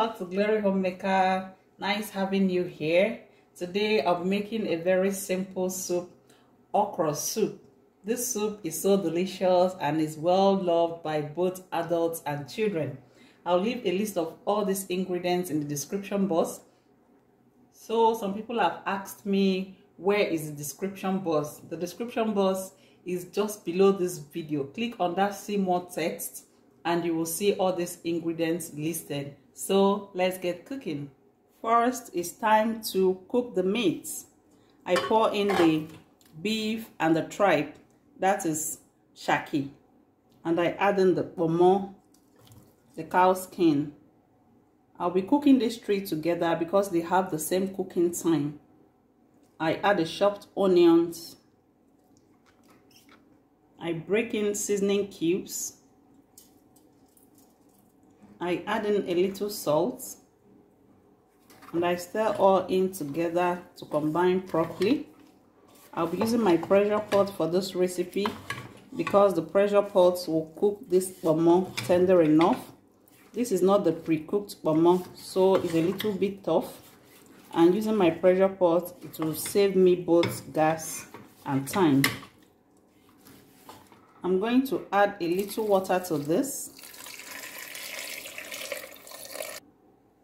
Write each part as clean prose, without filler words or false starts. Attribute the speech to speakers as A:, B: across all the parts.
A: back to Glory Homemaker. Nice having you here. Today I'll be making a very simple soup, okra soup. This soup is so delicious and is well loved by both adults and children. I'll leave a list of all these ingredients in the description box. So some people have asked me, where is the description box? The description box is just below this video. Click on that see more text and you will see all these ingredients listed. So let's get cooking. First, it's time to cook the meat. I pour in the beef and the tripe, that is Shaki, and I add in the Kpomo, the cow skin. I'll be cooking these three together because they have the same cooking time. I add the chopped onions. I break in seasoning cubes. I add in a little salt and I stir all in together to combine properly. I'll be using my pressure pot for this recipe because the pressure pot will cook this Kpomo tender enough. This is not the pre-cooked Kpomo, so it's a little bit tough, and using my pressure pot, it will save me both gas and time. I'm going to add a little water to this.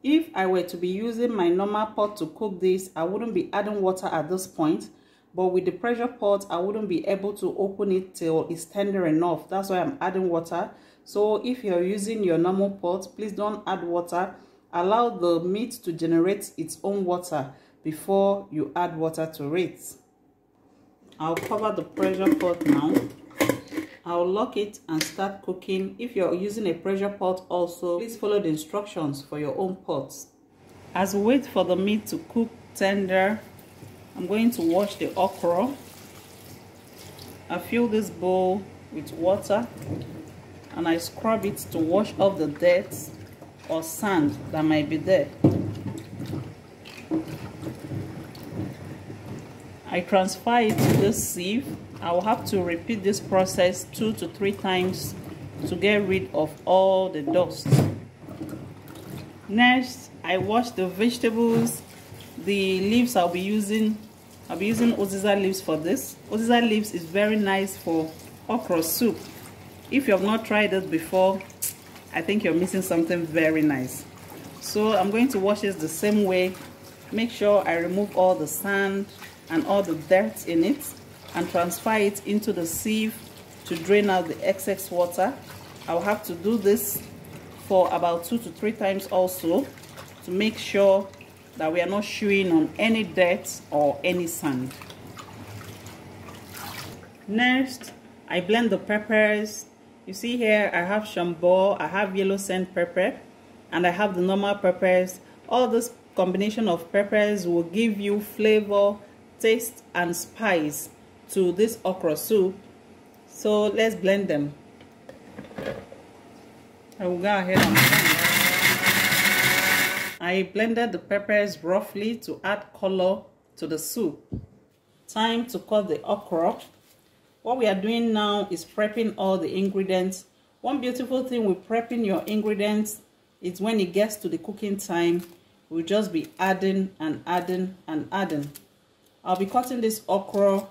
A: If I were to be using my normal pot to cook this, I wouldn't be adding water at this point, but with the pressure pot, I wouldn't be able to open it till it's tender enough. That's why I'm adding water. So if you're using your normal pot, please don't add water. Allow the meat to generate its own water before you add water to it. I'll cover the pressure pot now. I'll lock it and start cooking. If you're using a pressure pot also, please follow the instructions for your own pots. As we wait for the meat to cook tender, I'm going to wash the okra. I fill this bowl with water and I scrub it to wash off the dirt or sand that might be there. I transfer it to this sieve. I will have to repeat this process 2 to 3 times to get rid of all the dust. Next, I wash the vegetables. The leaves I'll be using Uziza leaves for this. Uziza leaves is very nice for okra soup. If you have not tried it before, I think you're missing something very nice. So I'm going to wash it the same way. Make sure I remove all the sand and all the dirt in it and transfer it into the sieve to drain out the excess water. I'll have to do this for about 2 to 3 times also to make sure that we are not chewing on any dirt or any sand. Next, I blend the peppers. You see here I have shambo, I have yellow scent pepper, and I have the normal peppers. All this combination of peppers will give you flavor, taste and spice to this okra soup. So let's blend them. I will go ahead and blend. I blended the peppers roughly to add color to the soup. Time to cut the okra. What we are doing now is prepping all the ingredients. One beautiful thing with prepping your ingredients is when it gets to the cooking time, we'll just be adding and adding and adding. I'll be cutting this okra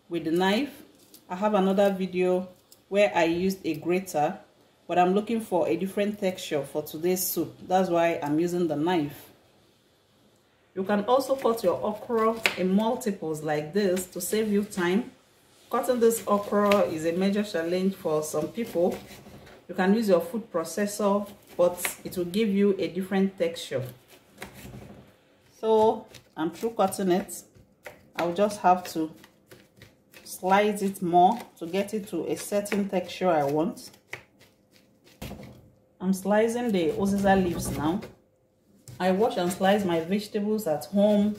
A: with the knife. I have another video where I used a grater, but I'm looking for a different texture for today's soup. That's why I'm using the knife. You can also cut your okra in multiples like this to save you time. Cutting this okra is a major challenge for some people. You can use your food processor, but it will give you a different texture. So I'm through cutting it. I'll just have to slice it more to get it to a certain texture I want. I'm slicing the Uziza leaves now. I wash and slice my vegetables at home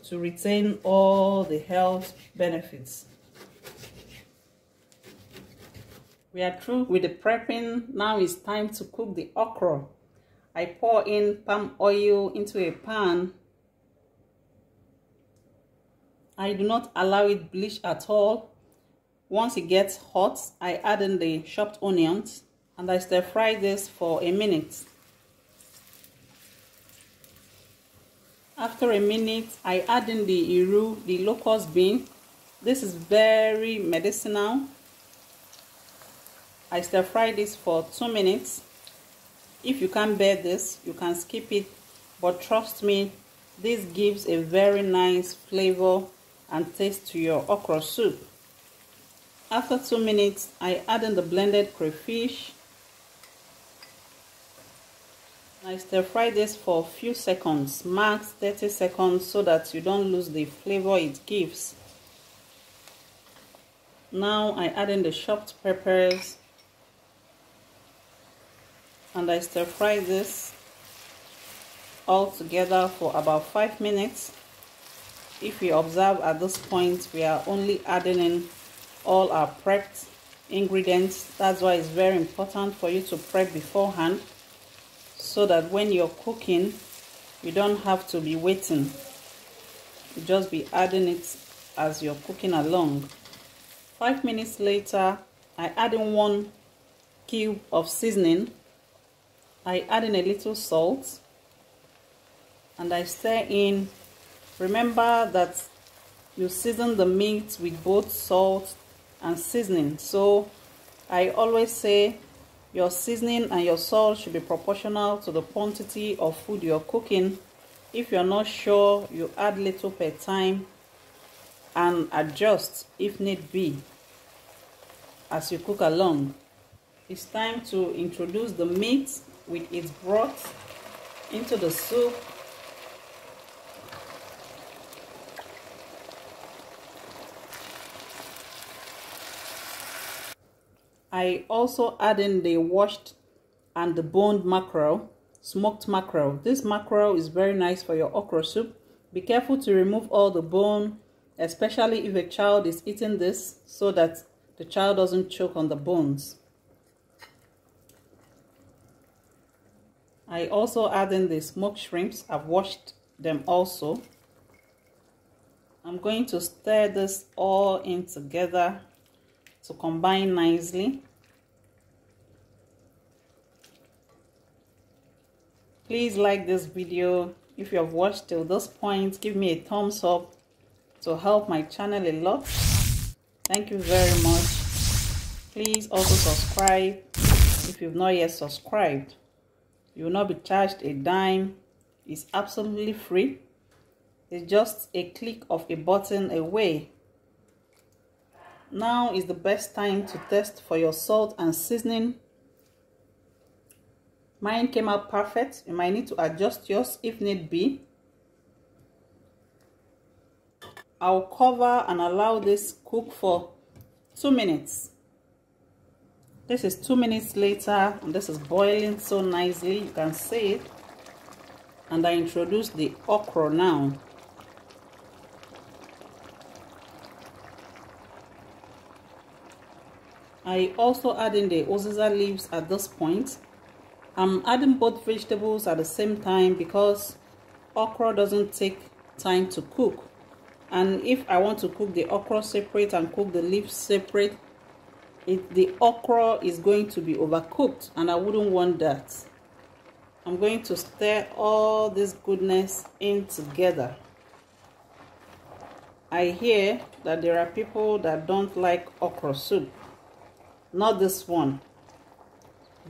A: to retain all the health benefits. We are through with the prepping. Now it's time to cook the okra. I pour in palm oil into a pan. I do not allow it bleach at all. Once it gets hot, I add in the chopped onions and I stir fry this for a minute. After a minute, I add in the iru, the locust bean. This is very medicinal. I stir fry this for 2 minutes. If you can't bear this, you can skip it, but trust me, this gives a very nice flavor and taste to your okra soup. After 2 minutes, I add in the blended crayfish. I stir fry this for a few seconds, max 30 seconds, so that you don't lose the flavor it gives. Now I add in the chopped peppers and I stir fry this all together for about 5 minutes. If you observe at this point, we are only adding in all our prepped ingredients. That's why it's very important for you to prep beforehand, so that when you're cooking, you don't have to be waiting. You just be adding it as you're cooking along. 5 minutes later, I add in 1 cube of seasoning. I add in a little salt and I stir in. Remember that you season the meat with both salt and seasoning. So I always say your seasoning and your salt should be proportional to the quantity of food you're cooking. If you're not sure, you add little per time and adjust if need be as you cook along. It's time to introduce the meat with its broth into the soup. I also add in the washed and the boned mackerel, smoked mackerel. This mackerel is very nice for your okra soup. Be careful to remove all the bone, especially if a child is eating this, so that the child doesn't choke on the bones. I also add in the smoked shrimps. I've washed them also. I'm going to stir this all in together to combine nicely. Please like this video. If you have watched till this point, give me a thumbs up to help my channel a lot. Thank you very much. Please also subscribe if you've not yet subscribed. You will not be charged a dime. It's absolutely free. It's just a click of a button away. Now is the best time to test for your salt and seasoning. Mine came out perfect. You might need to adjust yours if need be. I'll cover and allow this cook for 2 minutes. This is 2 minutes later and this is boiling so nicely, you can see it. And I introduce the okra now. I also add in the Uziza leaves at this point. I'm adding both vegetables at the same time because okra doesn't take time to cook. And if I want to cook the okra separate and cook the leaves separate, the okra is going to be overcooked and I wouldn't want that. I'm going to stir all this goodness in together. I hear that there are people that don't like okra soup. Not this one.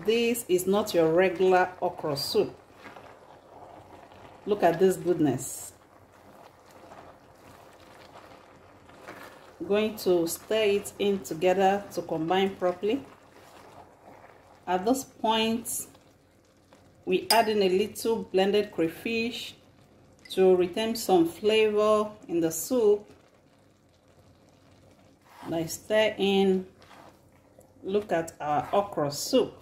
A: This is not your regular okra soup. Look at this goodness. I'm going to stir it in together to combine properly. At this point, we add in a little blended crayfish to retain some flavor in the soup. And I stir in. Look at our okra soup.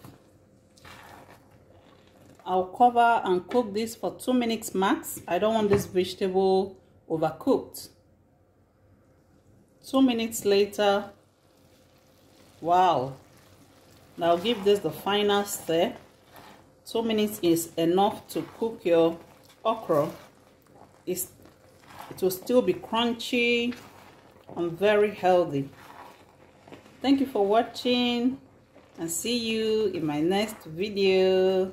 A: I'll cover and cook this for 2 minutes max. I don't want this vegetable overcooked. 2 minutes later, wow. Now give this the final stir. 2 minutes is enough to cook your okra. It will still be crunchy and very healthy. Thank you for watching and see you in my next video.